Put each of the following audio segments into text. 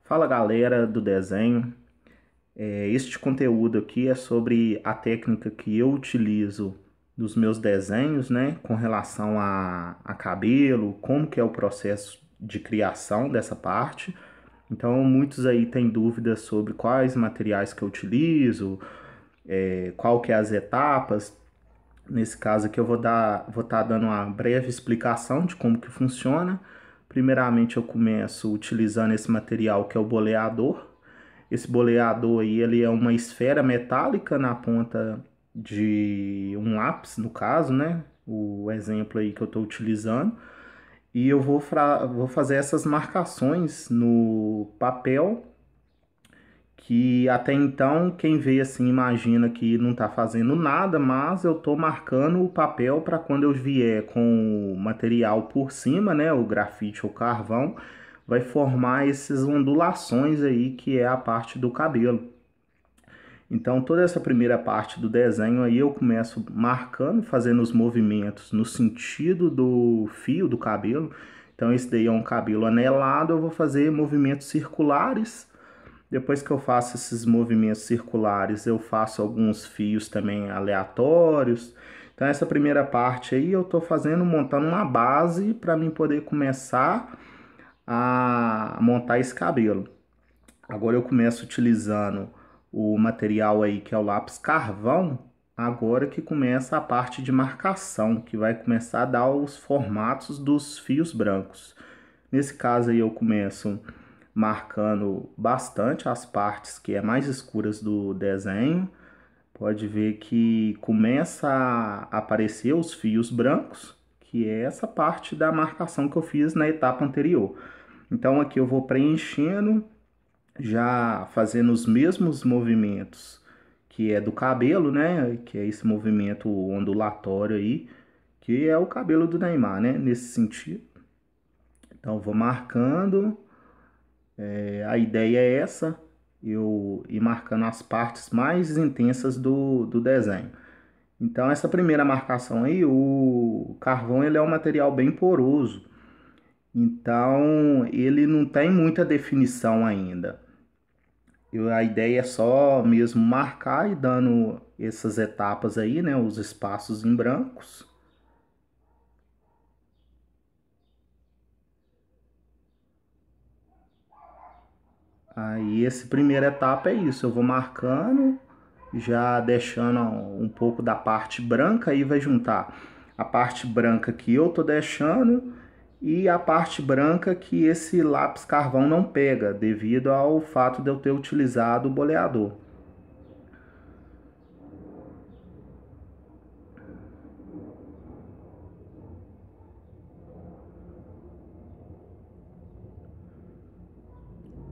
Fala galera do desenho, este conteúdo aqui é sobre a técnica que eu utilizo nos meus desenhos, né, com relação a cabelo, como que é o processo de criação dessa parte. Então muitos aí têm dúvidas sobre quais materiais que eu utilizo, qual que é as etapas. Nesse caso aqui eu vou estar dando uma breve explicação de como que funciona. Primeiramente eu começo utilizando esse material que é o boleador. Esse boleador aí, ele é uma esfera metálica na ponta de um lápis, no caso, né? O exemplo aí que eu estou utilizando. E eu vou fazer essas marcações no papel que até então quem vê assim imagina que não está fazendo nada, mas eu estou marcando o papel para quando eu vier com o material por cima, né, o grafite ou carvão, vai formar essas ondulações aí que é a parte do cabelo. Então toda essa primeira parte do desenho aí eu começo marcando, fazendo os movimentos no sentido do fio do cabelo. Então esse daí é um cabelo anelado, eu vou fazer movimentos circulares. Depois que eu faço esses movimentos circulares, eu faço alguns fios também aleatórios. Então essa primeira parte aí eu estou fazendo, montando uma base para mim poder começar a montar esse cabelo. Agora eu começo utilizando o material aí que é o lápis carvão. Agora que começa a parte de marcação, que vai começar a dar os formatos dos fios brancos. Nesse caso aí eu começo marcando bastante as partes que é mais escuras do desenho. Pode ver que começa a aparecer os fios brancos, que é essa parte da marcação que eu fiz na etapa anterior. Então aqui eu vou preenchendo, já fazendo os mesmos movimentos que é do cabelo, né? Que é esse movimento ondulatório aí, que é o cabelo do Neymar, né? Nesse sentido. Então eu vou marcando. A ideia é essa, eu ir marcando as partes mais intensas do desenho. Então essa primeira marcação aí, o carvão ele é um material bem poroso, então ele não tem muita definição ainda. A ideia é só mesmo marcar e dando essas etapas aí, né, os espaços em brancos. Aí essa primeira etapa é isso, eu vou marcando, já deixando um pouco da parte branca, aí vai juntar a parte branca que eu tô deixando e a parte branca que esse lápis carvão não pega, devido ao fato de eu ter utilizado o boleador.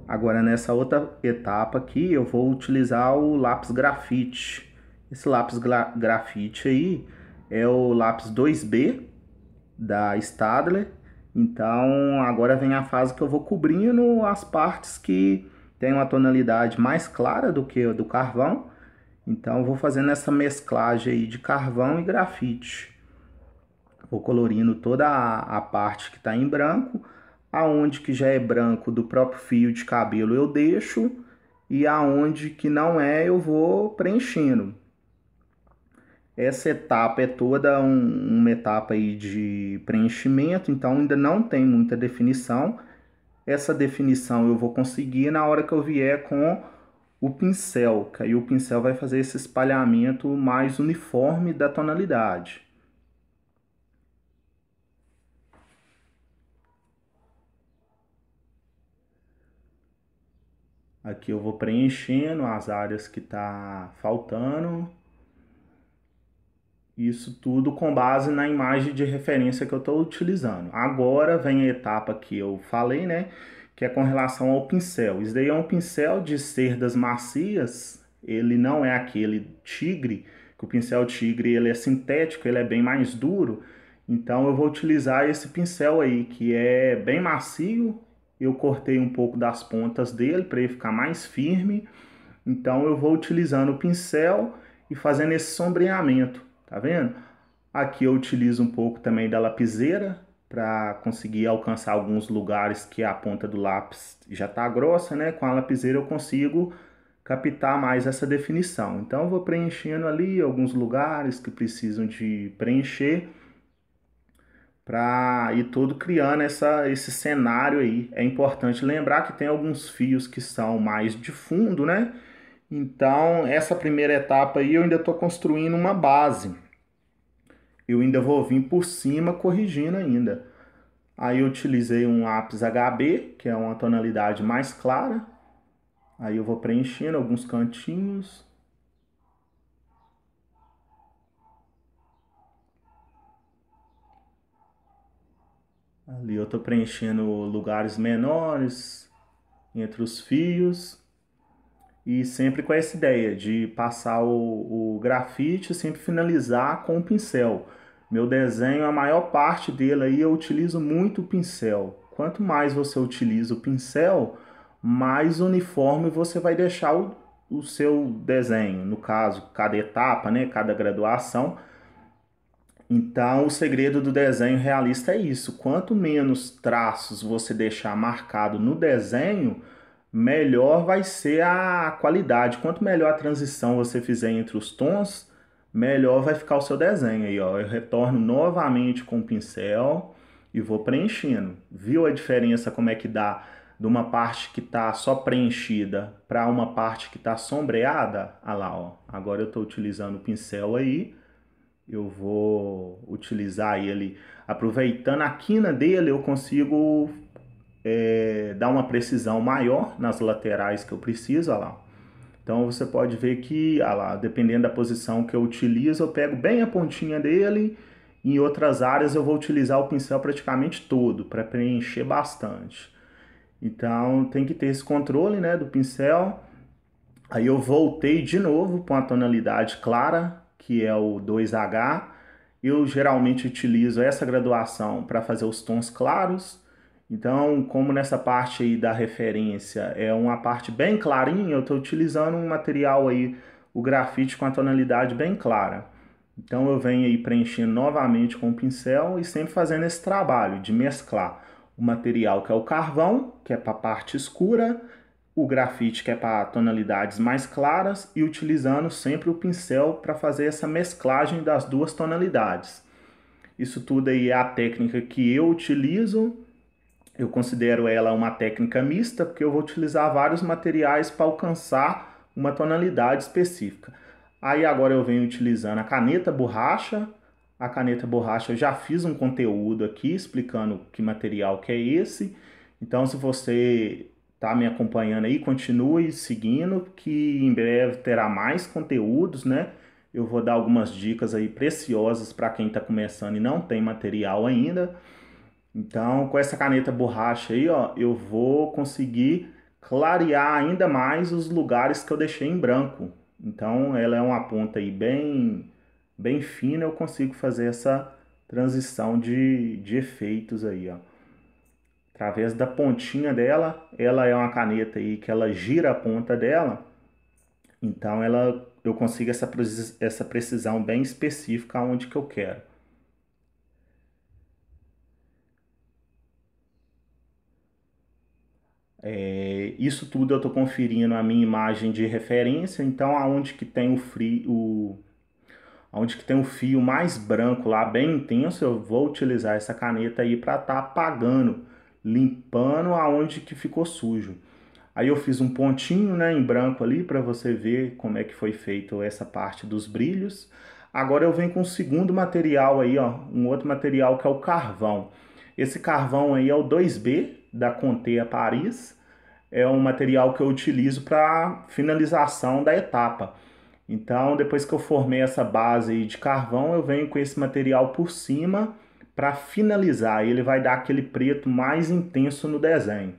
Agora nessa outra etapa aqui eu vou utilizar o lápis grafite. Esse lápis grafite aí é o lápis 2B da Stadler. Então agora vem a fase que eu vou cobrindo as partes que tem uma tonalidade mais clara do que a do carvão. Então eu vou fazendo essa mesclagem aí de carvão e grafite. Vou colorindo toda a parte que está em branco, aonde que já é branco do próprio fio de cabelo eu deixo e aonde que não é eu vou preenchendo. Essa etapa é toda uma etapa aí de preenchimento, então ainda não tem muita definição. Essa definição eu vou conseguir na hora que eu vier com o pincel, que aí o pincel vai fazer esse espalhamento mais uniforme da tonalidade. Aqui eu vou preenchendo as áreas que tá faltando. Isso tudo com base na imagem de referência que eu estou utilizando. Agora vem a etapa que eu falei, né? Que é com relação ao pincel. Isso daí é um pincel de cerdas macias. Ele não é aquele tigre, que o pincel tigre ele é sintético, ele é bem mais duro. Então eu vou utilizar esse pincel aí, que é bem macio. Eu cortei um pouco das pontas dele para ele ficar mais firme. Então eu vou utilizando o pincel e fazendo esse sombreamento, tá vendo? Aqui eu utilizo um pouco também da lapiseira, para conseguir alcançar alguns lugares que a ponta do lápis já está grossa, né? Com a lapiseira eu consigo captar mais essa definição. Então eu vou preenchendo ali alguns lugares que precisam de preencher para ir todo criando esse cenário aí. É importante lembrar que tem alguns fios que são mais de fundo, né? Então essa primeira etapa aí eu ainda estou construindo uma base. Eu ainda vou vir por cima corrigindo ainda. Aí eu utilizei um lápis HB, que é uma tonalidade mais clara. Aí eu vou preenchendo alguns cantinhos. Ali eu estou preenchendo lugares menores entre os fios. E sempre com essa ideia de passar o grafite e sempre finalizar com o pincel. Meu desenho, a maior parte dele aí eu utilizo muito o pincel. Quanto mais você utiliza o pincel, mais uniforme você vai deixar o seu desenho. No caso, cada etapa, né, cada graduação. Então, o segredo do desenho realista é isso. Quanto menos traços você deixar marcado no desenho, melhor vai ser a qualidade. Quanto melhor a transição você fizer entre os tons, melhor vai ficar o seu desenho. Aí, ó, eu retorno novamente com o pincel e vou preenchendo. Viu a diferença como é que dá de uma parte que está só preenchida para uma parte que está sombreada? Ah lá, ó. Agora eu estou utilizando o pincel aí. Eu vou utilizar ele, aproveitando a quina dele, eu consigo dar uma precisão maior nas laterais que eu preciso, olha lá. Então você pode ver que, olha lá, dependendo da posição que eu utilizo, eu pego bem a pontinha dele. Em outras áreas eu vou utilizar o pincel praticamente todo para preencher bastante. Então tem que ter esse controle, né, do pincel. Aí eu voltei de novo para uma tonalidade clara, que é o 2H. Eu geralmente utilizo essa graduação para fazer os tons claros. Então, como nessa parte aí da referência é uma parte bem clarinha, eu estou utilizando um material aí, o grafite com a tonalidade bem clara. Então eu venho aí preenchendo novamente com o pincel e sempre fazendo esse trabalho de mesclar o material que é o carvão, que é para a parte escura, o grafite que é para tonalidades mais claras e utilizando sempre o pincel para fazer essa mesclagem das duas tonalidades. Isso tudo aí é a técnica que eu utilizo. Eu considero ela uma técnica mista porque eu vou utilizar vários materiais para alcançar uma tonalidade específica. Aí agora eu venho utilizando a caneta borracha. A caneta borracha eu já fiz um conteúdo aqui explicando que material que é esse. Então se você está me acompanhando aí, continue seguindo que em breve terá mais conteúdos, né? Eu vou dar algumas dicas aí preciosas para quem está começando e não tem material ainda. Então, com essa caneta borracha aí, ó, eu vou conseguir clarear ainda mais os lugares que eu deixei em branco. Então, ela é uma ponta aí bem fina, eu consigo fazer essa transição de efeitos aí, ó. Através da pontinha dela, ela é uma caneta aí que ela gira a ponta dela, então eu consigo essa precisão bem específica onde que eu quero. Isso tudo eu estou conferindo a minha imagem de referência, então aonde que tem onde que tem o fio mais branco lá, bem intenso, eu vou utilizar essa caneta aí para estar apagando, limpando aonde que ficou sujo. Aí eu fiz um pontinho, né, em branco ali para você ver como é que foi feito essa parte dos brilhos. Agora eu venho com o segundo material aí, ó, um outro material que é o carvão. Esse carvão aí é o 2B da Contea Paris. É um material que eu utilizo para finalização da etapa. Então, depois que eu formei essa base aí de carvão, eu venho com esse material por cima para finalizar. Ele vai dar aquele preto mais intenso no desenho.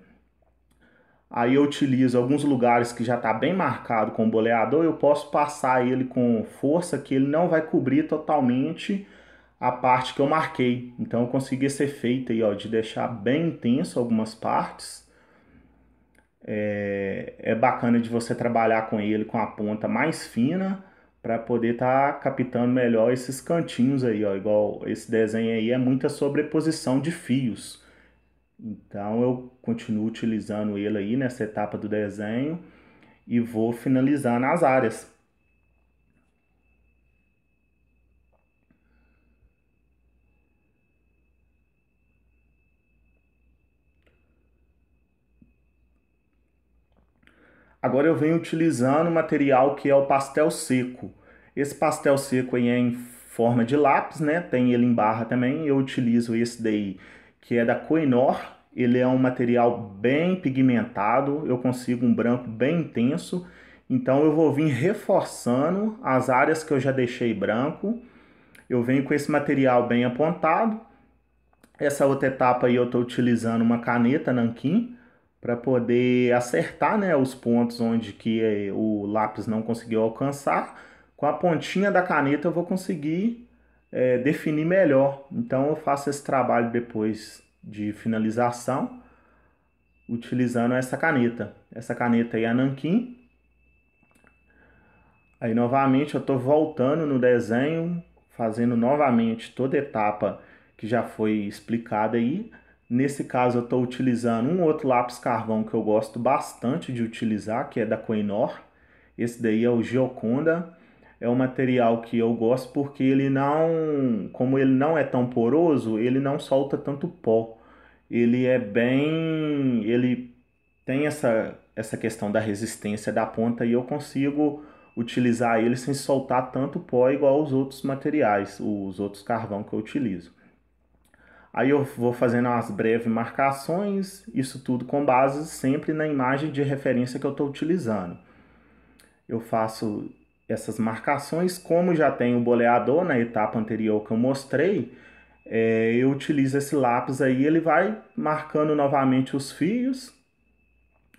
Aí eu utilizo alguns lugares que já está bem marcado com o boleador, eu posso passar ele com força que ele não vai cobrir totalmente a parte que eu marquei. Então eu consegui esse efeito aí, ó, de deixar bem intenso algumas partes. É bacana de você trabalhar com ele com a ponta mais fina para poder estar captando melhor esses cantinhos aí, ó, igual esse desenho aí é muita sobreposição de fios. Então eu continuo utilizando ele aí nessa etapa do desenho e vou finalizando as áreas. Agora eu venho utilizando o material que é o pastel seco. Esse pastel seco aí é em forma de lápis, né? Tem ele em barra também. Eu utilizo esse daí, que é da Kohinoor. Ele é um material bem pigmentado, eu consigo um branco bem intenso. Então eu vou vir reforçando as áreas que eu já deixei branco. Eu venho com esse material bem apontado. Essa outra etapa aí eu estou utilizando uma caneta nanquim para poder acertar, né, os pontos onde que o lápis não conseguiu alcançar. Com a pontinha da caneta eu vou conseguir definir melhor. Então eu faço esse trabalho depois de finalização utilizando essa caneta. Essa caneta aí é a nanquim. Aí novamente eu estou voltando no desenho, fazendo novamente toda a etapa que já foi explicada aí. Nesse caso eu estou utilizando um outro lápis carvão que eu gosto bastante de utilizar, que é da Kohinoor. Esse daí é o Gioconda. É um material que eu gosto porque ele não, como ele não é tão poroso, ele não solta tanto pó. Ele é bem, ele tem essa questão da resistência da ponta e eu consigo utilizar ele sem soltar tanto pó igual os outros materiais, os outros carvão que eu utilizo. Aí eu vou fazendo umas breves marcações, isso tudo com base sempre na imagem de referência que eu estou utilizando. Eu faço essas marcações, como já tem o boleador na etapa anterior que eu mostrei, eu utilizo esse lápis aí, ele vai marcando novamente os fios.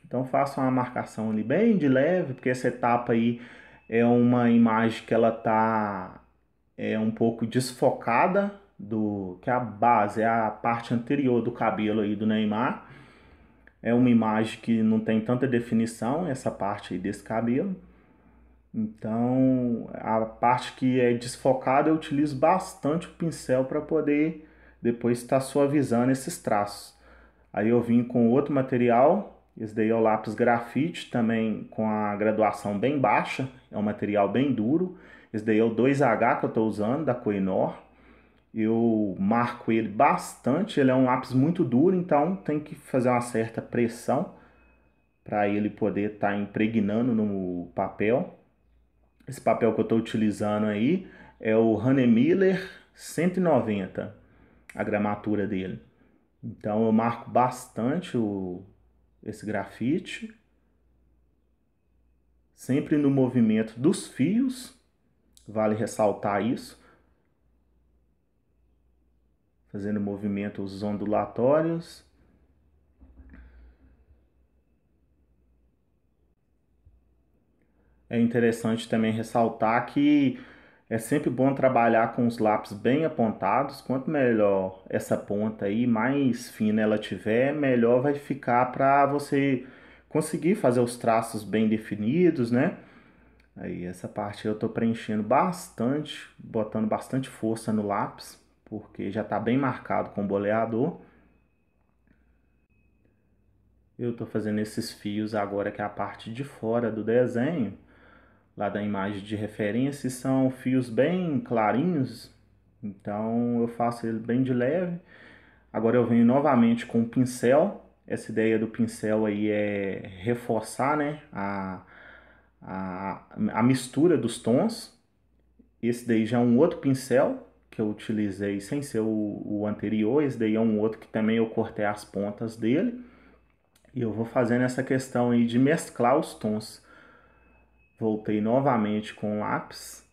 Então faço uma marcação ali bem de leve, porque essa etapa aí é uma imagem que ela tá um pouco desfocada do que a base é a parte anterior do cabelo aí do Neymar. É uma imagem que não tem tanta definição essa parte aí desse cabelo. Então, a parte que é desfocada eu utilizo bastante o pincel para poder depois estar suavizando esses traços. Aí eu vim com outro material, esse daí é o lápis grafite, também com a graduação bem baixa, é um material bem duro. Esse daí é o 2H que eu estou usando, da Kohinoor. Eu marco ele bastante, ele é um lápis muito duro, então tem que fazer uma certa pressão para ele poder estar impregnando no papel. Esse papel que eu estou utilizando aí é o Hahnemüller 190, a gramatura dele. Então eu marco bastante esse grafite, sempre no movimento dos fios, vale ressaltar isso, fazendo movimentos ondulatórios. É interessante também ressaltar que é sempre bom trabalhar com os lápis bem apontados. Quanto melhor essa ponta aí, mais fina ela tiver, melhor vai ficar para você conseguir fazer os traços bem definidos, né? Aí essa parte eu tô preenchendo bastante, botando bastante força no lápis, porque já está bem marcado com o boleador. Eu tô fazendo esses fios agora que é a parte de fora do desenho lá da imagem de referência, são fios bem clarinhos, então eu faço ele bem de leve. Agora eu venho novamente com o pincel. Essa ideia do pincel aí é reforçar, né, a mistura dos tons. Esse daí já é um outro pincel que eu utilizei sem ser o anterior. Esse daí é um outro que também eu cortei as pontas dele. E eu vou fazendo essa questão aí de mesclar os tons. Voltei novamente com o lápis.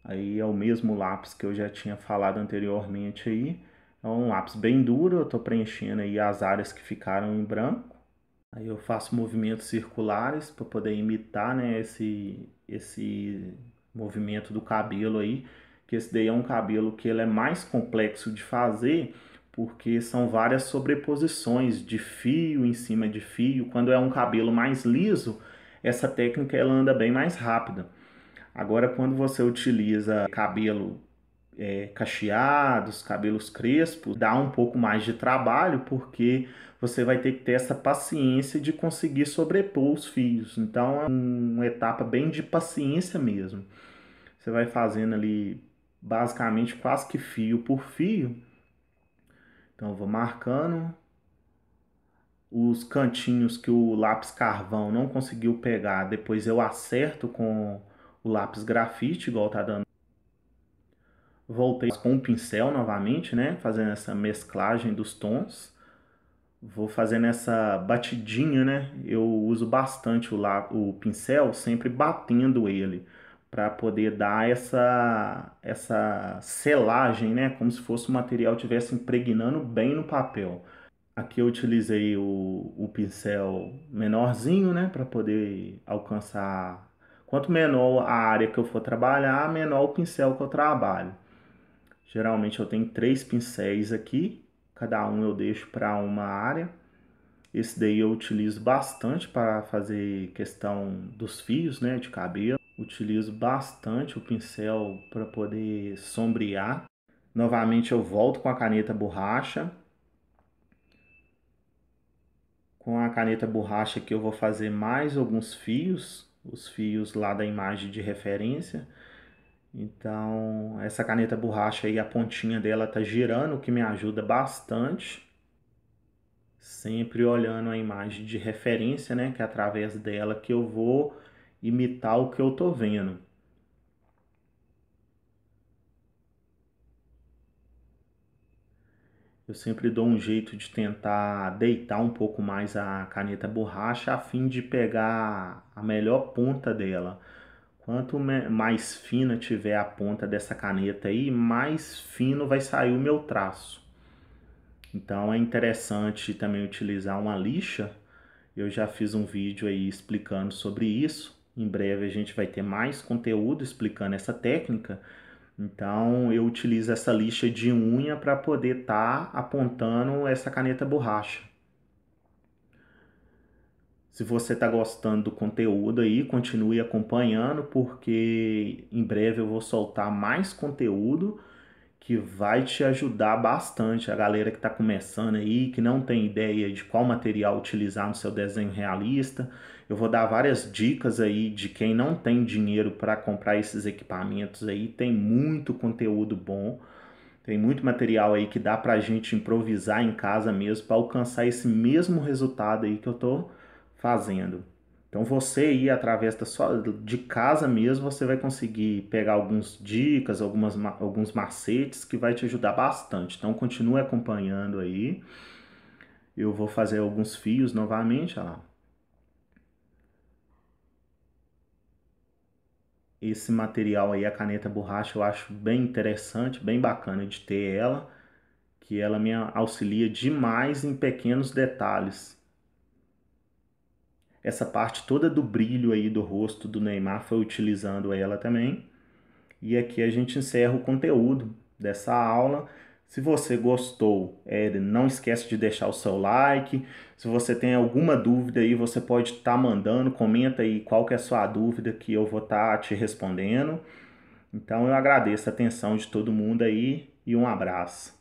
Aí é o mesmo lápis que eu já tinha falado anteriormente aí. É um lápis bem duro, eu estou preenchendo aí as áreas que ficaram em branco. Aí eu faço movimentos circulares para poder imitar, né, esse movimento do cabelo aí, que esse daí é um cabelo que ele é mais complexo de fazer, porque são várias sobreposições de fio em cima de fio. Quando é um cabelo mais liso, essa técnica ela anda bem mais rápida. Agora, quando você utiliza cabelo cacheados, cabelos crespos, dá um pouco mais de trabalho, porque você vai ter que ter essa paciência de conseguir sobrepor os fios. Então, é uma etapa bem de paciência mesmo. Você vai fazendo ali, basicamente, quase que fio por fio. Então, eu vou marcando os cantinhos que o lápis carvão não conseguiu pegar. Depois eu acerto com o lápis grafite, igual tá dando. Voltei com o pincel novamente, né? Fazendo essa mesclagem dos tons. Vou fazendo essa batidinha, né? Eu uso bastante o pincel, sempre batendo ele, para poder dar essa selagem, né? Como se fosse o material estivesse impregnando bem no papel. Aqui eu utilizei o pincel menorzinho, né? Para poder alcançar. Quanto menor a área que eu for trabalhar, menor o pincel que eu trabalho. Geralmente eu tenho 3 pincéis aqui, cada um eu deixo para uma área. Esse daí eu utilizo bastante para fazer questão dos fios, né, de cabelo. Utilizo bastante o pincel para poder sombrear. Novamente eu volto com a caneta borracha. Com a caneta borracha aqui eu vou fazer mais alguns fios, os fios lá da imagem de referência. Então, essa caneta borracha aí, a pontinha dela tá girando, o que me ajuda bastante. Sempre olhando a imagem de referência, né? Que é através dela que eu vou imitar o que eu tô vendo. Eu sempre dou um jeito de tentar deitar um pouco mais a caneta borracha a fim de pegar a melhor ponta dela. Quanto mais fina tiver a ponta dessa caneta aí, mais fino vai sair o meu traço. Então é interessante também utilizar uma lixa. Eu já fiz um vídeo aí explicando sobre isso. Em breve a gente vai ter mais conteúdo explicando essa técnica. Então eu utilizo essa lixa de unha para poder estar apontando essa caneta borracha. Se você está gostando do conteúdo aí, continue acompanhando, porque em breve eu vou soltar mais conteúdo que vai te ajudar bastante. A galera que está começando aí, que não tem ideia de qual material utilizar no seu desenho realista. Eu vou dar várias dicas aí de quem não tem dinheiro para comprar esses equipamentos aí. Tem muito conteúdo bom. Tem muito material aí que dá pra gente improvisar em casa mesmo para alcançar esse mesmo resultado aí que eu tô fazendo. Então você aí através de casa mesmo, você vai conseguir pegar algumas dicas, alguns macetes que vai te ajudar bastante. Então continue acompanhando aí. Eu vou fazer alguns fios novamente, ó lá. Esse material aí, a caneta borracha, eu acho bem interessante, bem bacana de ter ela, que ela me auxilia demais em pequenos detalhes. Essa parte toda do brilho aí do rosto do Neymar foi utilizando ela também. E aqui a gente encerra o conteúdo dessa aula. Se você gostou, não esquece de deixar o seu like. Se você tem alguma dúvida aí, você pode estar mandando, comenta aí qual que é a sua dúvida que eu vou estar te respondendo. Então eu agradeço a atenção de todo mundo aí e um abraço.